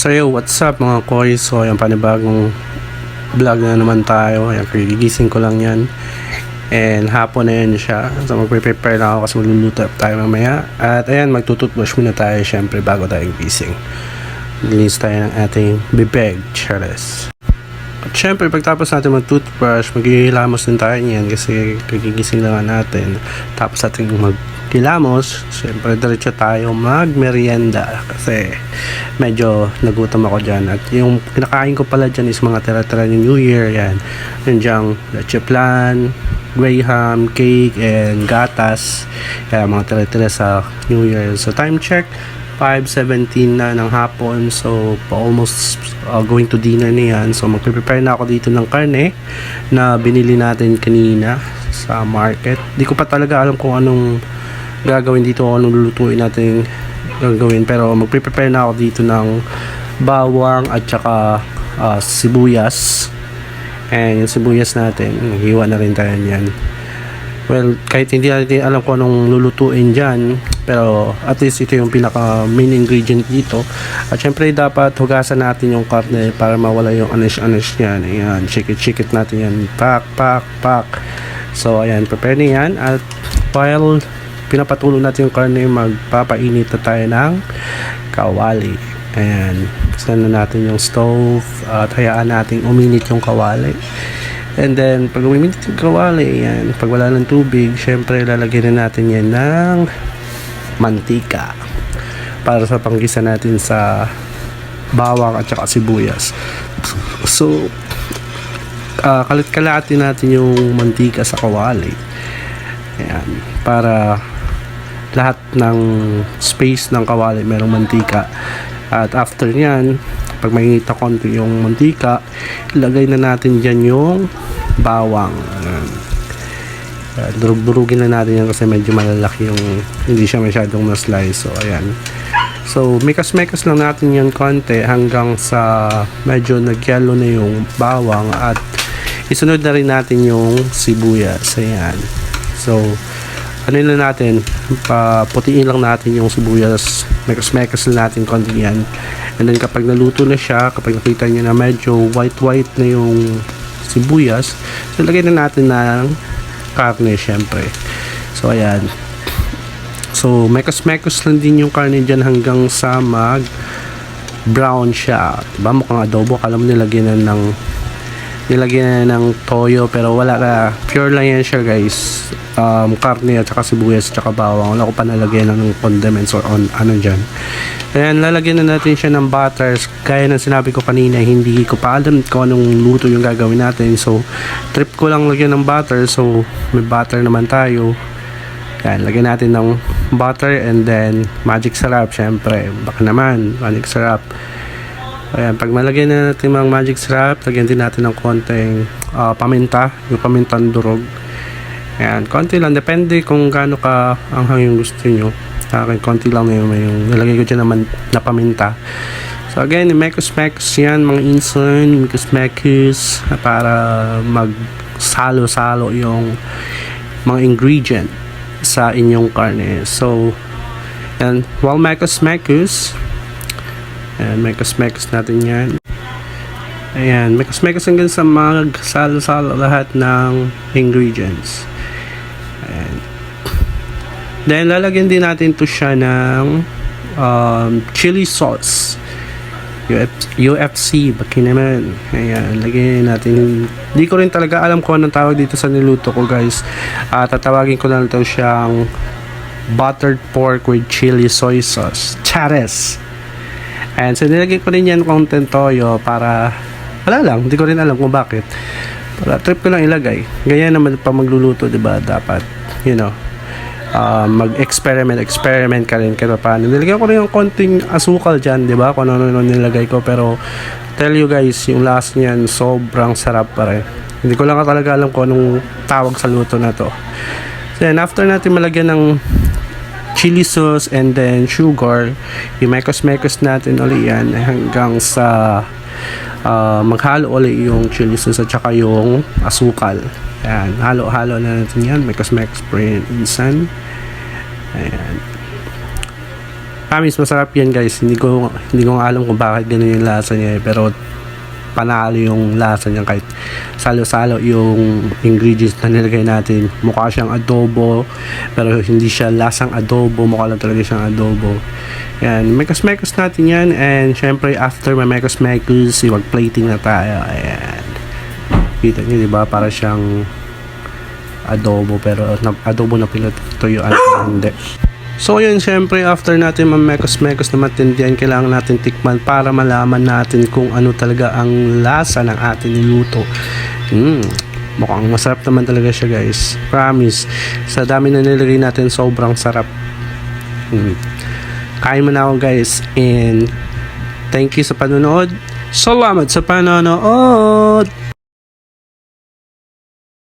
So yo, what's up mga koy? So yung panibagong vlog na naman tayo. Ayan, gigising ko lang yan. And hapon na yan siya. So magpe-prepare na ako kasi magluluto tayo mamaya. At ayan, magtututbrush muna tayo syempre bago tayo gising. Linis tayo ng ating bibig, chares. At syempre pagtapos natin mag-toothbrush, maghihilamos din tayo niyan kasi kagigising lang natin. Tapos ating magkilamos, syempre diretso tayo mag-merienda kasi medyo nagutom ako dyan. At yung kinakain ko pala dyan is mga tira-tira ng New Year. Yan, yun dyang leche flan, graham, cake, and gatas. Kaya mga tira-tira sa New Year. So time check, 5:17 na ng hapon. So almost going to dinner na yan. So magpe-prepare na ako dito ng karne na binili natin kanina sa market. Di ko pa talaga alam kung anong gagawin dito o anong lulutuin natin gagawin, pero magpe-prepare na ako dito ng bawang at saka sibuyas. And yung sibuyas natin, hiwa na rin tayo yan. Well, kahit hindi natin alam kung anong lulutuin dyan, pero at least ito yung pinaka main ingredient dito. At syempre dapat hugasan natin yung karne para mawala yung anish-anish yan. Ayan, shake it natin yan. Pak. So ayan, prepare na yan. At while pinapatulo natin yung karne, magpapainit na tayo ng kawali. Ayan, buksan na natin yung stove at hayaan natin uminit yung kawali. And then, pag uminit yung kawali, yan, pag wala ng tubig, syempre lalagyan na natin yan ng mantika para sa panggisa natin sa bawang at saka sibuyas. So, kalit-kalatin natin yung mantika sa kawali. Ayan, para lahat ng space ng kawali merong mantika. At after nyan, pag mainit na konti yung mantika, ilagay na natin dyan yung bawang. Durug-durugin na natin yan kasi medyo malalaki yung, hindi siya masyadong na-slice. So ayan, so mekas-mekas lang natin yan konti hanggang sa medyo nag-yellow na yung bawang. At isunod na rin natin yung sibuyas. Ayan, so ano na natin, putiin lang natin yung sibuyas, mekas lang natin konti yan. And then kapag naluto na siya, kapag nakita nyo na medyo white na yung sibuyas, so lagay na natin ng karne syempre. So ayan, so mekas lang din yung karne dyan hanggang sa mag brown siya, diba? Mukhang adobo, kala mo nilagyan na ng toyo, pero wala ka, pure lang yan siya guys. Karne at saka sibuyas at saka bawang, wala ko pa nalagyan ng condiments or ano dyan. Ayan, lalagyan na natin siya ng butter. Gaya ng sinabi ko kanina, hindi ko pa alam kung anong luto yung gagawin natin, so trip ko lang lagyan ng butter. So may butter naman tayo. Ayan, lagyan natin ng butter and then magic sarap syempre, baka naman magic sarap. Ayan, pag malagyan na natin mga magic syrup, lagyan din natin ng konting paminta, yung pamintang durog. Ayan, konti lang, depende kung gaano ka anghang yung gusto nyo. Akin, konti lang na yung nilagay ko dyan naman na paminta. So again, mekus-mekus yan, mga insulin, mekus-mekus, para magsalo-salo yung mga ingredient sa inyong karne. So, ayan, while mekus-mekus, ayan, mekus natin yan. Ayan, mekus hanggang sa magsalo-salo lahat ng ingredients. Ayan. Then lalagyan din natin to siya ng chili sauce. UFC, baki naman. Ayan, lagyan natin. Hindi ko rin talaga alam kung anong tawag dito sa niluto ko guys. Tatawagin ko na ito siyang buttered pork with chili soy sauce. Chares! And so nilagay ko rin yan konting toyo para, wala lang, hindi ko rin alam kung bakit, para trip ko lang ilagay. Ganyan naman pa magluluto, diba? Dapat, you know, mag-experiment ka rin kahit paano. Nilagay ko rin yung konting asukal dyan, diba? Kung ano nilagay ko, pero tell you guys, yung last niyan sobrang sarap pa rin. Hindi ko lang talaga alam kung anong tawag sa luto na to. So yan, after natin malagyan ng chili sauce and then sugar, i-mekos natin ulit yan hanggang sa maghalo ulit yung chili sauce at saka yung asukal. Ayan, halo na natin yan, mekos po rin insan. Ayan, Promise, masarap yan guys. Hindi ko nga alam kung bakit ganun yung lasa niya eh. Pero panalo yung lasa niya kahit salo-salo yung ingredients na nilagay natin. Mukha siyang adobo pero hindi siya lasang adobo, mukha lang talaga siyang adobo. Yan, mekos-mekos natin yan, and syempre after mekos-mekos, mag-plating na tayo. Ayan, kita nyo diba, para siyang adobo pero adobo na pinatuyuan. Hindi. So yun, syempre after natin mamekos-mekos na matindihan, kailangan natin tikman para malaman natin kung ano talaga ang lasa ng ating niluto. Mukhang masarap naman talaga siya guys. Promise, sa dami na nilagay natin, sobrang sarap. Kain mo na ako guys, and thank you sa panonood. Salamat sa panonood!